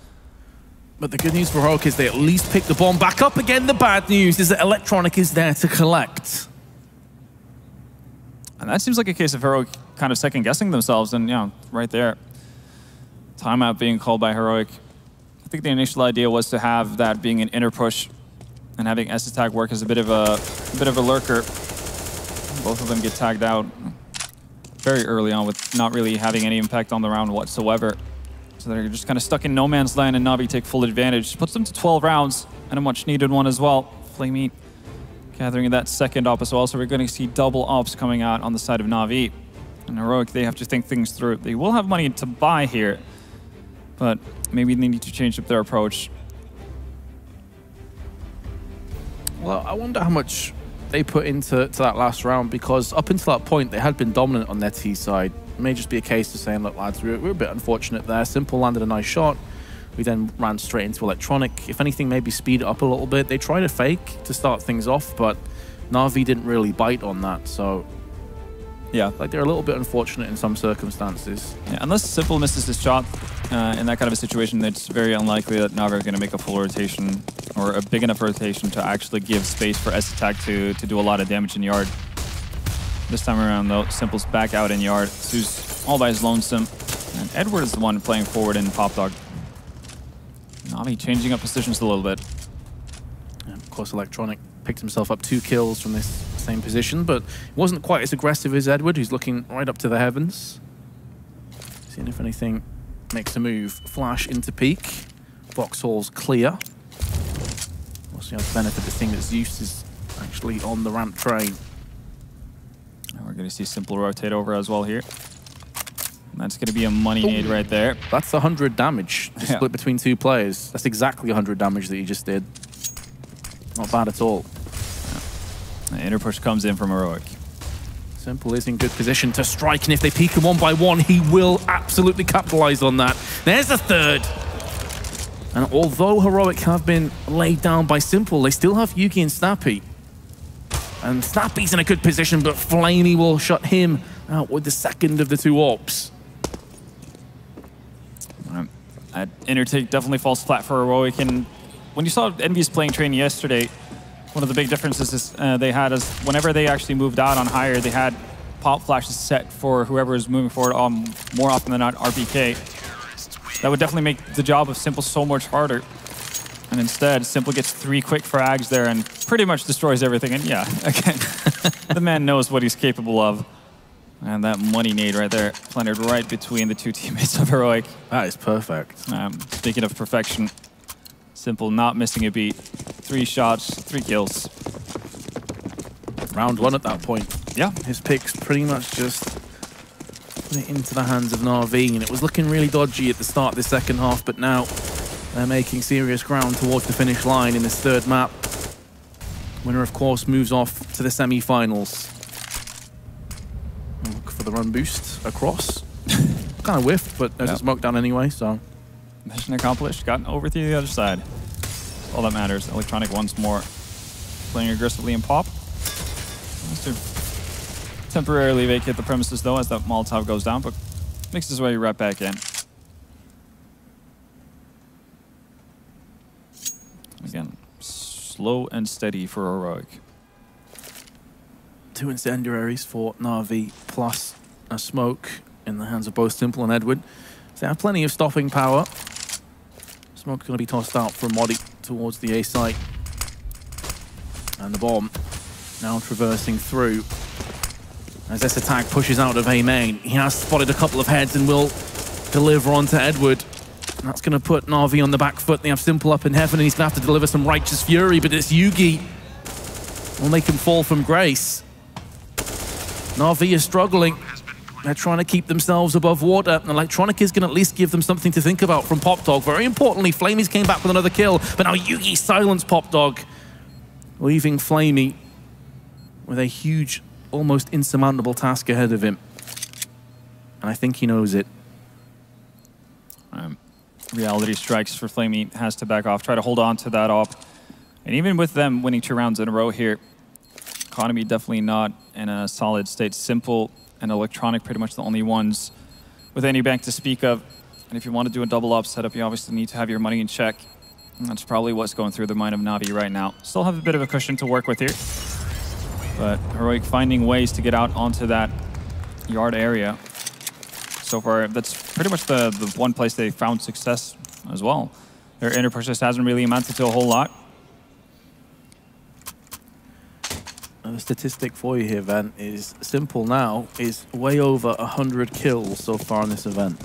Speaker 2: But the good news for Heroic is they at least pick the bomb back up again. The bad news is that Electronic is there to collect.
Speaker 1: And that seems like a case of Heroic kind of second-guessing themselves, and, you know, right there. Timeout being called by Heroic. I think the initial idea was to have that being an inner push and having S-Attack work as a bit of a lurker. Both of them get tagged out very early on with not really having any impact on the round whatsoever. So they're just kind of stuck in no man's land, and Na'Vi take full advantage. Puts them to 12 rounds, and a much-needed one as well. Flamey gathering that second op as well, so we're going to see double ops coming out on the side of Na'Vi. And Heroic, they have to think things through. They will have money to buy here, but maybe they need to change up their approach.
Speaker 2: Well, I wonder how much they put into that last round, because up until that point, they had been dominant on their T side. It may just be a case of saying, look, lads, we're a bit unfortunate there. Simple landed a nice shot. We then ran straight into Electronic. If anything, maybe speed it up a little bit. They tried a fake to start things off, but Na'Vi didn't really bite on that, so... yeah, like they're a little bit unfortunate in some circumstances. Yeah,
Speaker 1: unless Simple misses his shot in that kind of a situation, it's very unlikely that Na'Vi are going to make a full rotation or a big enough rotation to actually give space for S-Attack to do a lot of damage in yard. This time around, though, Simple's back out in yard. Su's all by his lonesome. And Edward is the one playing forward in Pop Dog. Na'Vi changing up positions a little bit.
Speaker 2: And of course, Electronic picked himself up 2 kills from this same position, but he wasn't quite as aggressive as Edward, who's looking right up to the heavens. Seeing if anything makes a move. Flash into peak. Vauxhall's clear. We'll see how the benefit of the thing that Zeus is actually on the ramp train.
Speaker 1: And we're going to see Simple rotate over as well here. And that's going to be a money nade right there.
Speaker 2: That's 100 damage split between 2 players. That's exactly 100 damage that he just did. Not bad at all.
Speaker 1: The inner push comes in from Heroic.
Speaker 2: Simple is in good position to strike, and if they peek him 1 by 1, he will absolutely capitalize on that. There's a third. And although Heroic have been laid down by Simple, they still have Yugi and Snappy. And Snappy's in a good position, but Flamey will shut him out with the second of the 2 ops.
Speaker 1: That inner take definitely falls flat for Heroic, and when you saw Envy's playing train yesterday, one of the big differences is they had is whenever they actually moved out on higher, they had pop flashes set for whoever is moving forward more often than not RPK. That would definitely make the job of Simple so much harder. And instead, Simple gets 3 quick frags there and pretty much destroys everything. And yeah, again, the man knows what he's capable of. And that money nade right there, planted right between the 2 teammates of Heroic.
Speaker 2: That is perfect.
Speaker 1: Speaking of perfection, Simple not missing a beat. 3 shots, 3 kills.
Speaker 2: Round 1 at that point.
Speaker 1: Yeah.
Speaker 2: His picks pretty much just put it into the hands of Na'Vi, and it was looking really dodgy at the start of the second half, but now they're making serious ground towards the finish line in this 3rd map. Winner, of course, moves off to the semi-finals. Look for the run boost across. Kind of whiffed, but there's a smoke down anyway, so...
Speaker 1: mission accomplished. Gotten over to the other side. All that matters. Electronic once more playing aggressively in Pop. Wants to temporarily vacate the premises, though, as that Molotov goes down, but makes his way right back in. Again, slow and steady for Heroic.
Speaker 2: 2 incendiaries for Na'Vi, plus a smoke in the hands of both Simple and Edward. So they have plenty of stopping power. Smoke's going to be tossed out from Modi towards the A site. And the bomb now traversing through. As S-Attack pushes out of A main, he has spotted a couple of heads and will deliver onto Edward. And that's going to put Na'Vi on the back foot. They have Simple up in heaven, and he's going to have to deliver some righteous fury, but it's Yugi will make him fall from grace. Na'Vi is struggling. They're trying to keep themselves above water. And Electronic is going to at least give them something to think about from Pop Dog. Very importantly, Flamey's came back with another kill, but now Yugi silenced Pop Dog, leaving Flamey with a huge, almost insurmountable task ahead of him. And I think he knows it.
Speaker 1: Reality strikes for Flamey, has to back off, try to hold on to that op. And even with them winning 2 rounds in a row here, economy definitely not in a solid state. Simple and Electronic pretty much the only ones with any bank to speak of. And if you want to do a double op setup, you obviously need to have your money in check. And that's probably what's going through the mind of Na'Vi right now. Still have a bit of a cushion to work with here. But Heroic finding ways to get out onto that yard area. So far, that's pretty much the one place they found success as well. Their inner push just hasn't really amounted to a whole lot.
Speaker 2: The statistic for you here, Ven, is Simple now is way over 100 kills so far in this event.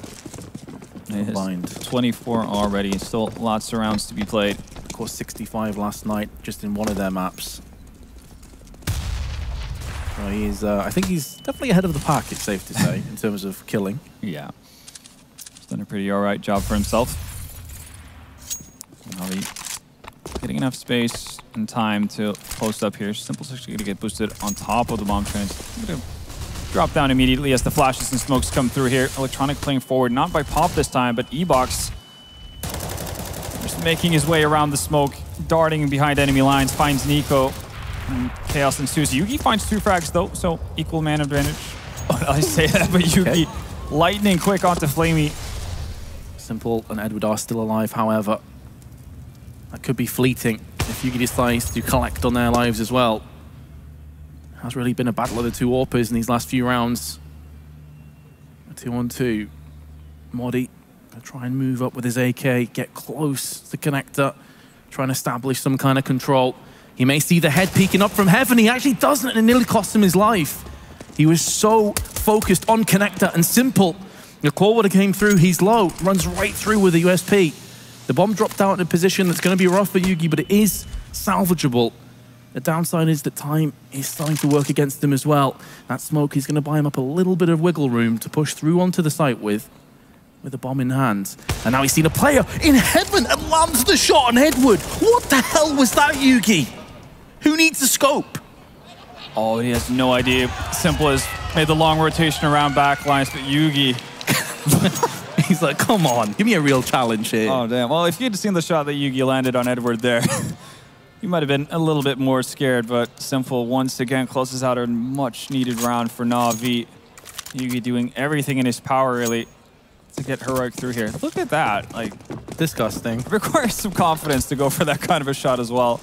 Speaker 2: Combined. 24
Speaker 1: already, still lots of rounds to be played.
Speaker 2: Of course, 65 last night, just in one of their maps. So he's, I think he's definitely ahead of the pack, it's safe to say, in terms of killing.
Speaker 1: Yeah. He's done a pretty alright job for himself. Getting enough space and time to post up here. Simple's actually going to get boosted on top of the bomb trains. Going to drop down immediately as the flashes and smokes come through here. Electronic playing forward, not by Pop this time, but E-Box. Just making his way around the smoke, darting behind enemy lines, finds Nico. And chaos ensues. Yugi finds 2 frags though, so equal man advantage. I say that, but Yugi lightning quick onto Flamey.
Speaker 2: Simple and Edward are still alive, however. That could be fleeting if Yugi decides to collect on their lives as well. It has really been a battle of the 2 AWPers in these last few rounds. 2-on-2. Modi gonna try and move up with his AK, get close to connector, try and establish some kind of control. He may see the head peeking up from heaven. He actually doesn't, and it nearly cost him his life. He was so focused on connector and Simple. The call would have came through. He's low, runs right through with the USP. The bomb dropped out in a position that's going to be rough for Yugi, but it is salvageable. The downside is that time is starting to work against him as well. That smoke is going to buy him up a little bit of wiggle room to push through onto the site with the bomb in hand. And now he's seen a player in heaven and lands the shot on Edward. What the hell was that, Yugi? Who needs a scope?
Speaker 1: Oh, he has no idea. Simple has made the long rotation around backlines, but Yugi...
Speaker 2: He's like, come on, give me a real challenge here.
Speaker 1: Oh, damn. Well, if you had seen the shot that Yugi landed on Edward there, you might have been a little bit more scared, but Simple once again closes out a much-needed round for Na'Vi. Yugi doing everything in his power, really, to get Heroic through here. Look at that. Like,
Speaker 2: disgusting.
Speaker 1: It requires some confidence to go for that kind of a shot as well.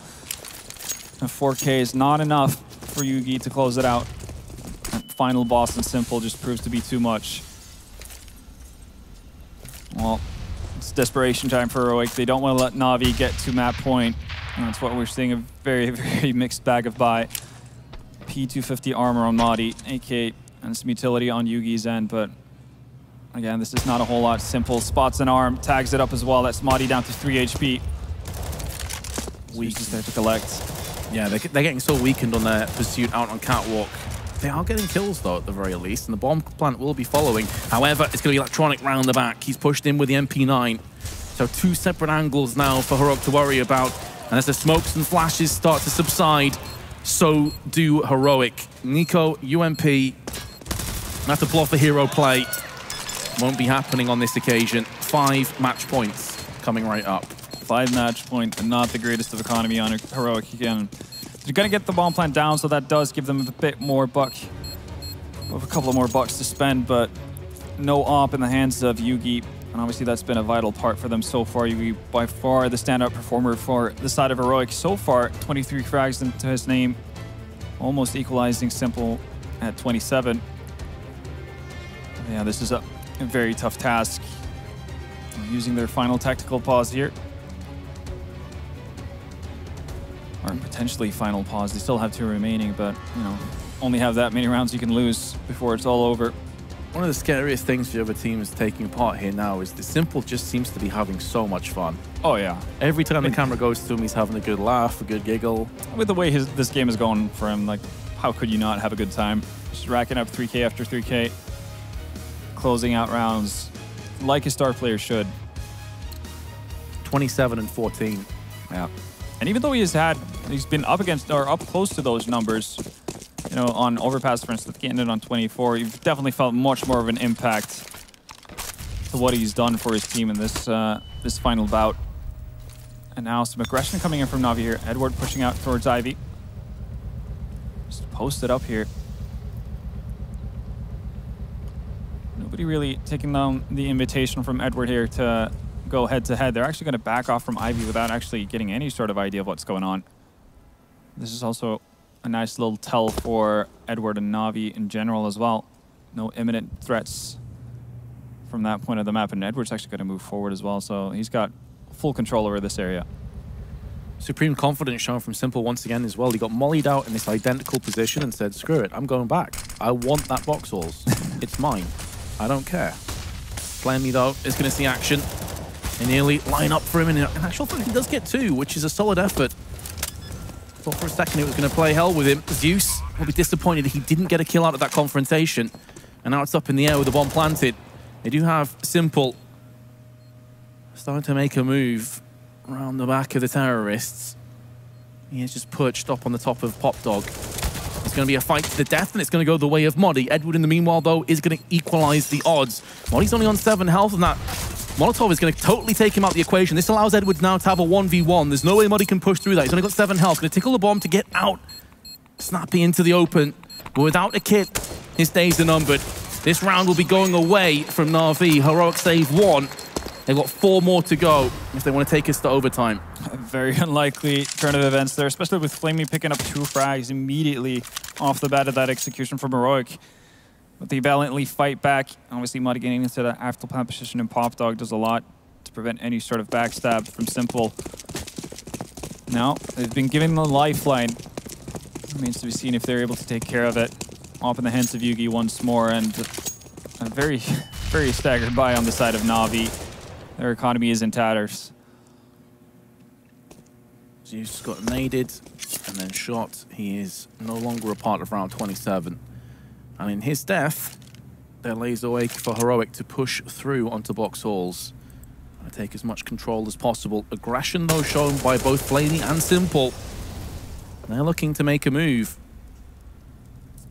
Speaker 1: And 4K is not enough for Yugi to close it out. That final boss and Simple just proves to be too much. Well, it's desperation time for Heroic. They don't want to let Na'Vi get to map point. And that's what we're seeing, a very, very mixed bag of buy. P250 armor on Madi, AK, and some utility on Yugi's end, but again, this is not a whole lot. Simple spots an arm, tags it up as well. That's Madi down to 3 HP. Weak is there to collect.
Speaker 2: Yeah, they're getting so weakened on their pursuit out on Catwalk. They are getting kills, though, at the very least, and the bomb plant will be following. However, it's going to be Electronic round the back. He's pushed in with the MP9. So 2 separate angles now for Heroic to worry about. And as the smokes and flashes start to subside, so do Heroic. Nico, UMP, have to bluff a hero play. Won't be happening on this occasion. 5 match points coming right up.
Speaker 1: 5 match points, and not the greatest of economy on Heroic again. They're going to get the bomb plant down, so that does give them a bit more buck. A couple of more bucks to spend, but no op in the hands of Yugi. And obviously that's been a vital part for them so far. Yugi, by far the standout performer for the side of Heroic so far. 23 frags into his name, almost equalizing Simple at 27. Yeah, this is a very tough task. Using their final tactical pause here. Or potentially final pause. They still have 2 remaining, but, you know, only have that many rounds you can lose before it's all over.
Speaker 2: One of the scariest things for the other teams taking part here now is the Simple just seems to be having so much fun.
Speaker 1: Oh, yeah.
Speaker 2: Every time the camera goes to him, he's having a good laugh, a good giggle.
Speaker 1: With the way this game is going for him, like, how could you not have a good time? Just racking up 3K after 3K. closing out rounds like a star player should.
Speaker 2: 27 and 14.
Speaker 1: Yeah. And even though he's been up against or up close to those numbers, you know, on Overpass, for instance, getting it on 24, you've definitely felt much more of an impact to what he's done for his team in this this final bout. And now some aggression coming in from Na'Vi here. Edward pushing out towards Ivy. Just posted up here. Nobody really taking down the invitation from Edward here to go head-to-head. They're actually going to back off from Ivy without actually getting any sort of idea of what's going on. This is also a nice little tell for Edward and Na'Vi in general as well. No imminent threats from that point of the map, and Edward's actually going to move forward as well, so he's got full control over this area.
Speaker 2: Supreme confidence shown from Simple once again as well. He got mollied out in this identical position and said, screw it, I'm going back. I want that box halls. It's mine. I don't care. Flamey, though, is going to see action. They nearly line up for him, and in actual fact, he does get 2, which is a solid effort. Thought for a second it was going to play hell with him. Zeus will be disappointed he didn't get a kill out of that confrontation. And now it's up in the air with the bomb planted. They do have Simple starting to make a move around the back of the terrorists. He is just perched up on the top of Pop Dog. It's going to be a fight to the death, and it's going to go the way of Moddy. Edward, in the meanwhile, though, is going to equalize the odds. Moddy's only on 7 health, and that Molotov is going to totally take him out of the equation. This allows Edwards now to have a 1v1. There's no way Moddy can push through that. He's only got 7 health. Going to tickle the bomb to get out. Snappy into the open. But without a kit, his days are numbered. This round will be going away from Na'Vi. Heroic save 1. They've got 4 more to go if they want to take us to overtime.
Speaker 1: A very unlikely turn of events there, especially with Flamey picking up 2 frags immediately off the bat of that execution from Heroic. But they valiantly fight back. Obviously, Muddy getting into the after plant position, and Pop Dog does a lot to prevent any sort of backstab from Simple. Now, they've been given the lifeline. Remains to be seen if they're able to take care of it. Off in the hands of Yugi once more, and a very, very staggered by on the side of Na'Vi. Their economy is in tatters.
Speaker 2: Zeus got naded and then shot. He is no longer a part of round 27. And in his death, there lays a way for Heroic to push through onto box halls and take as much control as possible. Aggression, though, shown by both Flaney and Simple. They're looking to make a move.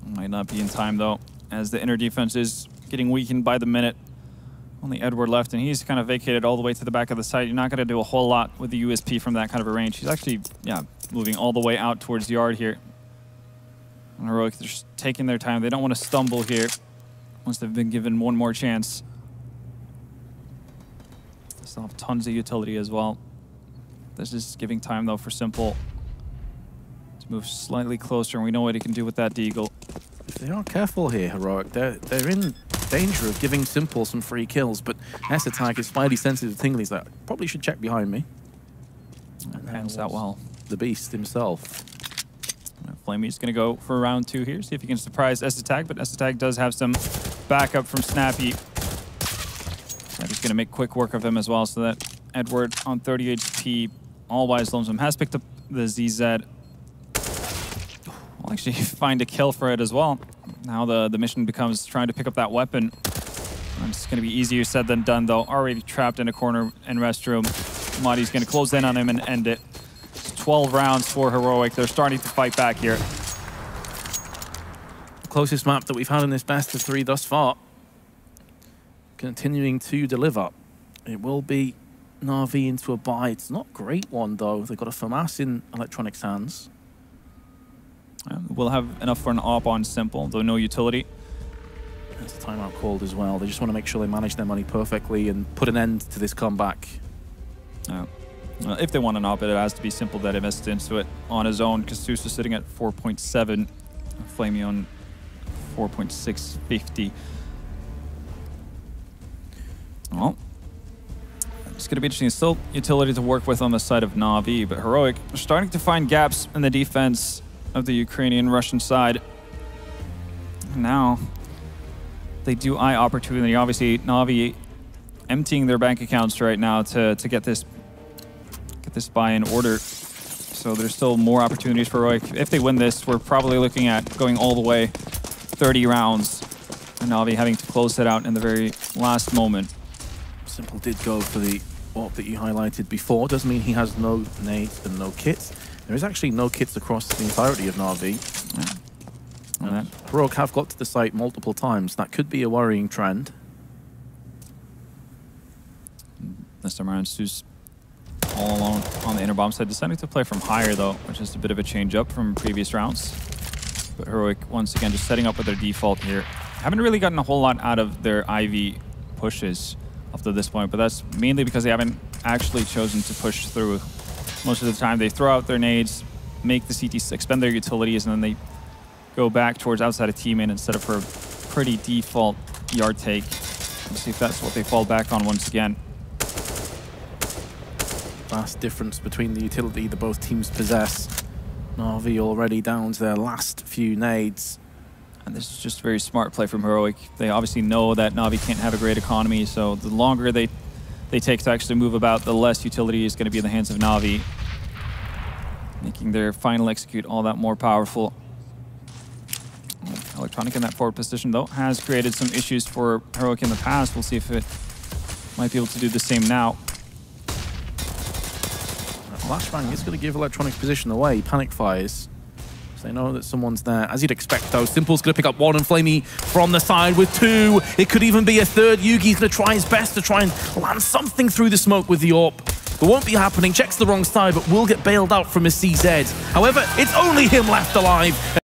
Speaker 1: Might not be in time, though, as the inner defense is getting weakened by the minute. Only Edward left, and he's kind of vacated all the way to the back of the site. You're not going to do a whole lot with the USP from that kind of a range. He's actually, yeah, moving all the way out towards the yard here. And Heroic, they're just taking their time. They don't want to stumble here once they've been given one more chance. They still have tons of utility as well. This is giving time, though, for Simple to move slightly closer, and we know what he can do with that Deagle.
Speaker 2: If they aren't careful here, Heroic, they're in danger of giving Simple some free kills, but S-Attack is Spidey sensitive tinglies that probably should check behind me.
Speaker 1: And hands out well.
Speaker 2: The beast himself.
Speaker 1: Flamey's going to go for round 2 here, see if he can surprise S-Attack, but S-Attack does have some backup from Snappy. Snappy's going to make quick work of him as well, so that Edward on 30 HP, all-wise lonesome, has picked up the ZZ. We'll actually find a kill for it as well. Now the mission becomes trying to pick up that weapon. And it's going to be easier said than done, though. Already trapped in a corner and restroom. Muddy's going to close in on him and end it. 12 rounds for Heroic. They're starting to fight back here.
Speaker 2: The closest map that we've had in this best of 3 thus far. Continuing to deliver. It will be Na'Vi into a bye. It's not a great one, though. They've got a FAMAS in Electronics' hands.
Speaker 1: We'll have enough for an AWP on Simple, though no utility.
Speaker 2: That's a timeout called as well. They just want to make sure they manage their money perfectly and put an end to this comeback.
Speaker 1: If they want an AWP, it has to be Simple that invests into it on his own, because Zeus is sitting at 4.7, Flamey on 4.650. Well, it's going to be interesting. Still utility to work with on the side of Na'Vi, but Heroic are starting to find gaps in the defense of the Ukrainian-Russian side. Now, they do eye opportunity. Obviously, Na'Vi emptying their bank accounts right now to get this buy in order. So there's still more opportunities for Heroic. If they win this, we're probably looking at going all the way 30 rounds And Na'Vi having to close it out in the very last moment.
Speaker 2: Simple did go for the AWP that you highlighted before. Doesn't mean he has no nades and no kits. There is actually no kits across the entirety of Na'Vi.
Speaker 1: Yeah.
Speaker 2: Heroic have got to the site multiple times. That could be a worrying trend.
Speaker 1: This time around, Su's all alone on the inner bomb side. Deciding to play from higher, though, which is a bit of a change up from previous rounds. But Heroic, once again, just setting up with their default here. Haven't really gotten a whole lot out of their IV pushes up to this point, but that's mainly because they haven't actually chosen to push through. Most of the time, they throw out their nades, make the CTs expend their utilities, and then they go back towards outside of teammate instead of for a pretty default yard take. Let's see if that's what they fall back on once again.
Speaker 2: Vast difference between the utility that both teams possess. Na'Vi already down to their last few nades.
Speaker 1: And this is just very smart play from Heroic. They obviously know that Na'Vi can't have a great economy, so the longer they take to actually move about, the less utility is going to be in the hands of Na'Vi, making their final execute all that more powerful. Electronic in that forward position, though, has created some issues for Heroic in the past. We'll see if it might be able to do the same now.
Speaker 2: Flashbang is going to give Electronic position away. Panic fires. So they know that someone's there. As you'd expect, though, Simple's going to pick up one and Flamey from the side with two. It could even be a third. Yugi's going to try his best to try and land something through the smoke with the AWP. It won't be happening. Checks the wrong side, but will get bailed out from his CZ. However, it's only him left alive.